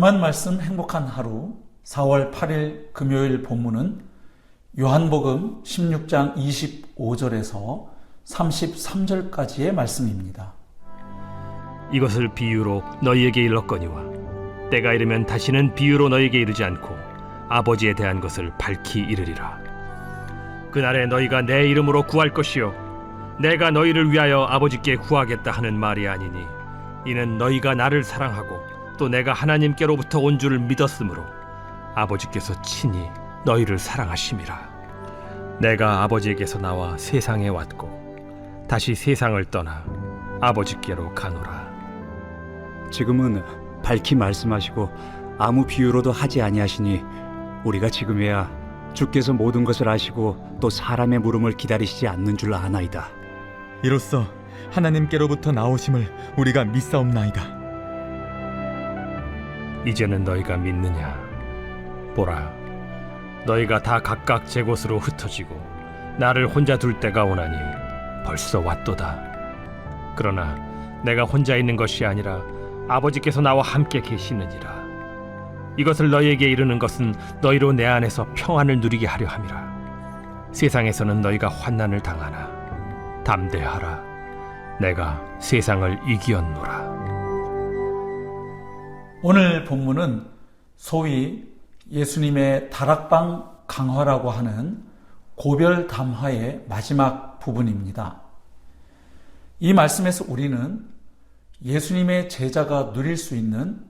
험한 말씀 행복한 하루 4월 8일 금요일 본문은 요한복음 16장 25절에서 33절까지의 말씀입니다. 이것을 비유로 너희에게 일렀거니와 때가 이르면 다시는 비유로 너희에게 이르지 않고 아버지에 대한 것을 밝히 이르리라. 그날에 너희가 내 이름으로 구할 것이요 내가 너희를 위하여 아버지께 구하겠다 하는 말이 아니니 이는 너희가 나를 사랑하고 또 내가 하나님께로부터 온 줄을 믿었으므로 아버지께서 친히 너희를 사랑하심이라. 내가 아버지에게서 나와 세상에 왔고 다시 세상을 떠나 아버지께로 가노라. 지금은 밝히 말씀하시고 아무 비유로도 하지 아니하시니 우리가 지금에야 주께서 모든 것을 아시고 또 사람의 물음을 기다리시지 않는 줄 아나이다. 이로써 하나님께로부터 나오심을 우리가 믿사옵나이다. 이제는 너희가 믿느냐? 보라, 너희가 다 각각 제 곳으로 흩어지고 나를 혼자 둘 때가 오나니 벌써 왔도다. 그러나 내가 혼자 있는 것이 아니라 아버지께서 나와 함께 계시느니라. 이것을 너희에게 이르는 것은 너희로 내 안에서 평안을 누리게 하려 함이라. 세상에서는 너희가 환난을 당하나 담대하라. 내가 세상을 이기었노라. 오늘 본문은 소위 예수님의 다락방 강화라고 하는 고별 담화의 마지막 부분입니다. 이 말씀에서 우리는 예수님의 제자가 누릴 수 있는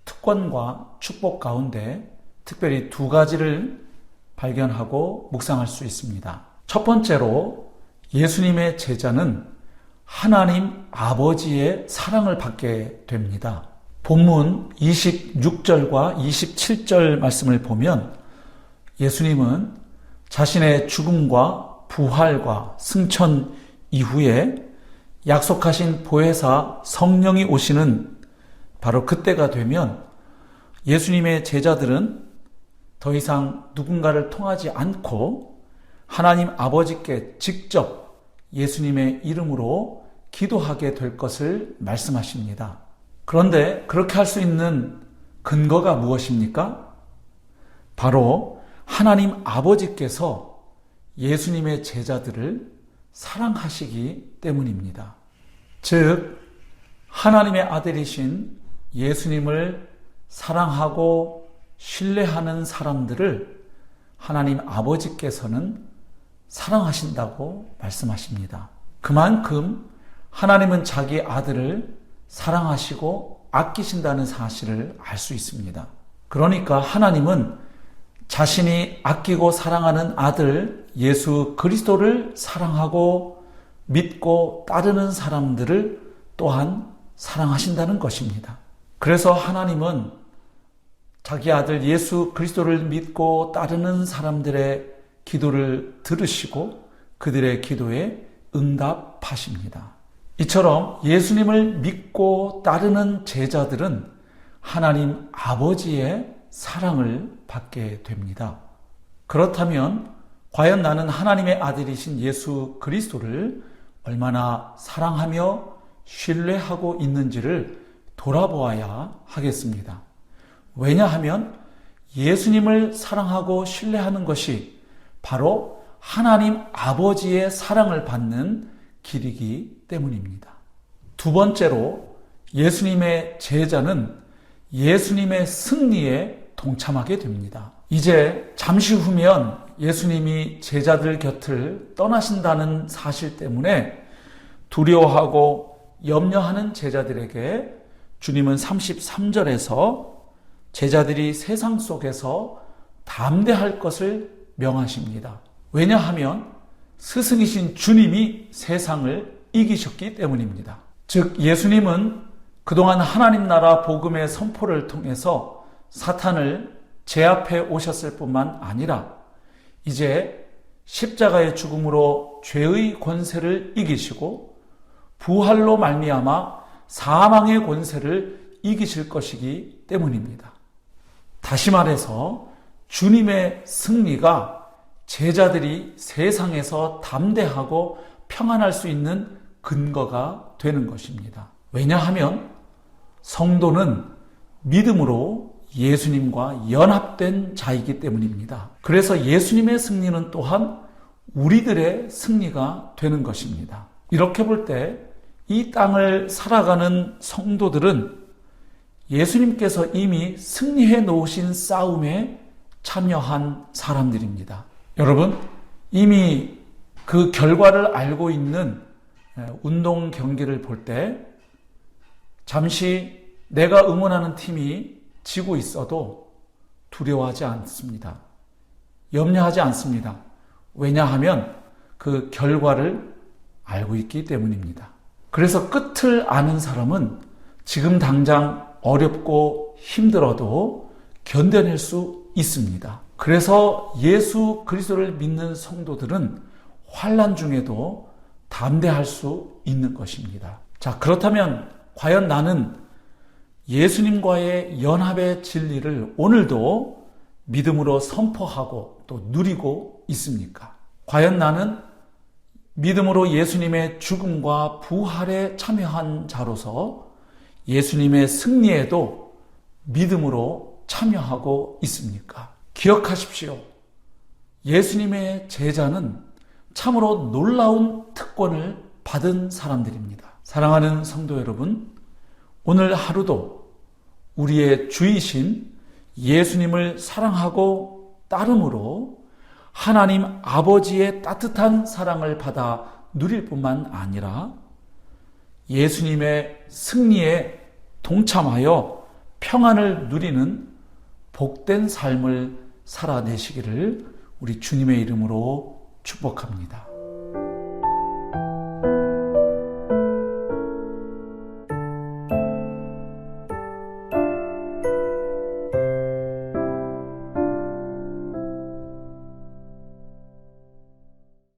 특권과 축복 가운데 특별히 두 가지를 발견하고 묵상할 수 있습니다. 첫 번째로 예수님의 제자는 하나님 아버지의 사랑을 받게 됩니다. 본문 26절과 27절 말씀을 보면 예수님은 자신의 죽음과 부활과 승천 이후에 약속하신 보혜사 성령이 오시는 바로 그때가 되면 예수님의 제자들은 더 이상 누군가를 통하지 않고 하나님 아버지께 직접 예수님의 이름으로 기도하게 될 것을 말씀하십니다. 그런데 그렇게 할 수 있는 근거가 무엇입니까? 바로 하나님 아버지께서 예수님의 제자들을 사랑하시기 때문입니다. 즉 하나님의 아들이신 예수님을 사랑하고 신뢰하는 사람들을 하나님 아버지께서는 사랑하신다고 말씀하십니다. 그만큼 하나님은 자기 아들을 사랑하시고 아끼신다는 사실을 알 수 있습니다. 그러니까 하나님은 자신이 아끼고 사랑하는 아들 예수 그리스도를 사랑하고 믿고 따르는 사람들을 또한 사랑하신다는 것입니다. 그래서 하나님은 자기 아들 예수 그리스도를 믿고 따르는 사람들의 기도를 들으시고 그들의 기도에 응답하십니다. 이처럼 예수님을 믿고 따르는 제자들은 하나님 아버지의 사랑을 받게 됩니다. 그렇다면 과연 나는 하나님의 아들이신 예수 그리스도를 얼마나 사랑하며 신뢰하고 있는지를 돌아보아야 하겠습니다. 왜냐하면 예수님을 사랑하고 신뢰하는 것이 바로 하나님 아버지의 사랑을 받는 길이기 때문입니다. 두 번째로 예수님의 제자는 예수님의 승리에 동참하게 됩니다. 이제 잠시 후면 예수님이 제자들 곁을 떠나신다는 사실 때문에 두려워하고 염려하는 제자들에게 주님은 33절에서 제자들이 세상 속에서 담대할 것을 명하십니다. 왜냐하면 스승이신 주님이 세상을 이기셨기 때문입니다. 즉 예수님은 그동안 하나님 나라 복음의 선포를 통해서 사탄을 제압해 오셨을 뿐만 아니라 이제 십자가의 죽음으로 죄의 권세를 이기시고 부활로 말미암아 사망의 권세를 이기실 것이기 때문입니다. 다시 말해서 주님의 승리가 제자들이 세상에서 담대하고 평안할 수 있는 근거가 되는 것입니다. 왜냐하면 성도는 믿음으로 예수님과 연합된 자이기 때문입니다. 그래서 예수님의 승리는 또한 우리들의 승리가 되는 것입니다. 이렇게 볼 때 이 땅을 살아가는 성도들은 예수님께서 이미 승리해 놓으신 싸움에 참여한 사람들입니다. 여러분, 이미 그 결과를 알고 있는 운동 경기를 볼 때 잠시 내가 응원하는 팀이 지고 있어도 두려워하지 않습니다. 염려하지 않습니다. 왜냐하면 그 결과를 알고 있기 때문입니다. 그래서 끝을 아는 사람은 지금 당장 어렵고 힘들어도 견뎌낼 수 있습니다. 그래서 예수 그리스도를 믿는 성도들은 환난 중에도 담대할 수 있는 것입니다. 자, 그렇다면 과연 나는 예수님과의 연합의 진리를 오늘도 믿음으로 선포하고 또 누리고 있습니까? 과연 나는 믿음으로 예수님의 죽음과 부활에 참여한 자로서 예수님의 승리에도 믿음으로 참여하고 있습니까? 기억하십시오. 예수님의 제자는 참으로 놀라운 특권을 받은 사람들입니다. 사랑하는 성도 여러분, 오늘 하루도 우리의 주이신 예수님을 사랑하고 따름으로 하나님 아버지의 따뜻한 사랑을 받아 누릴 뿐만 아니라 예수님의 승리에 동참하여 평안을 누리는 복된 삶을 살아내시기를 우리 주님의 이름으로 축복합니다.